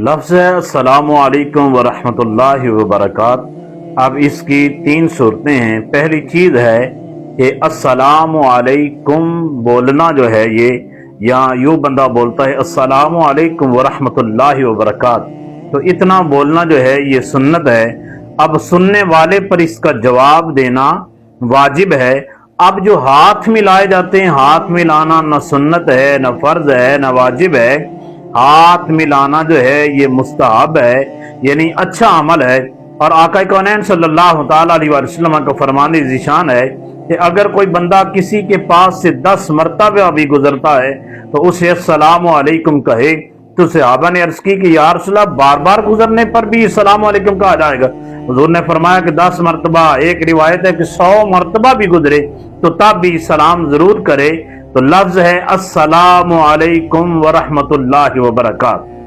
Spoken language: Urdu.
لفظ ہے السلام علیکم ورحمۃ اللہ وبرکاتہ۔ اب اس کی تین صورتیں ہیں۔ پہلی چیز ہے کہ السلام علیکم بولنا جو ہے یہ، یا یوں بندہ بولتا ہے السلام علیکم ورحمۃ اللہ وبرکاتہ، تو اتنا بولنا جو ہے یہ سنت ہے۔ اب سننے والے پر اس کا جواب دینا واجب ہے۔ اب جو ہاتھ ملائے جاتے ہیں، ہاتھ ملانا نہ سنت ہے، نہ فرض ہے، نہ واجب ہے۔ ہاتھ ملانا جو ہے یہ مستحب ہے، یعنی اچھا عمل ہے۔ اور آقا کونین صلی اللہ تعالی علیہ وسلم کا فرمان ذیشان ہے کہ اگر کوئی بندہ کسی کے پاس سے 10 مرتبہ بھی گزرتا ہے تو اسے السلام علیکم کہے، تو صحابہ نے عرض کی کہ یا رسول اللہ بار بار گزرنے پر بھی السلام علیکم کہا جائے گا؟ حضور نے فرمایا کہ 10 مرتبہ، ایک روایت ہے کہ 100 مرتبہ بھی گزرے تو تب بھی سلام ضرور کرے۔ تو لفظ ہے السلام علیکم ورحمۃ اللہ وبرکاتہ۔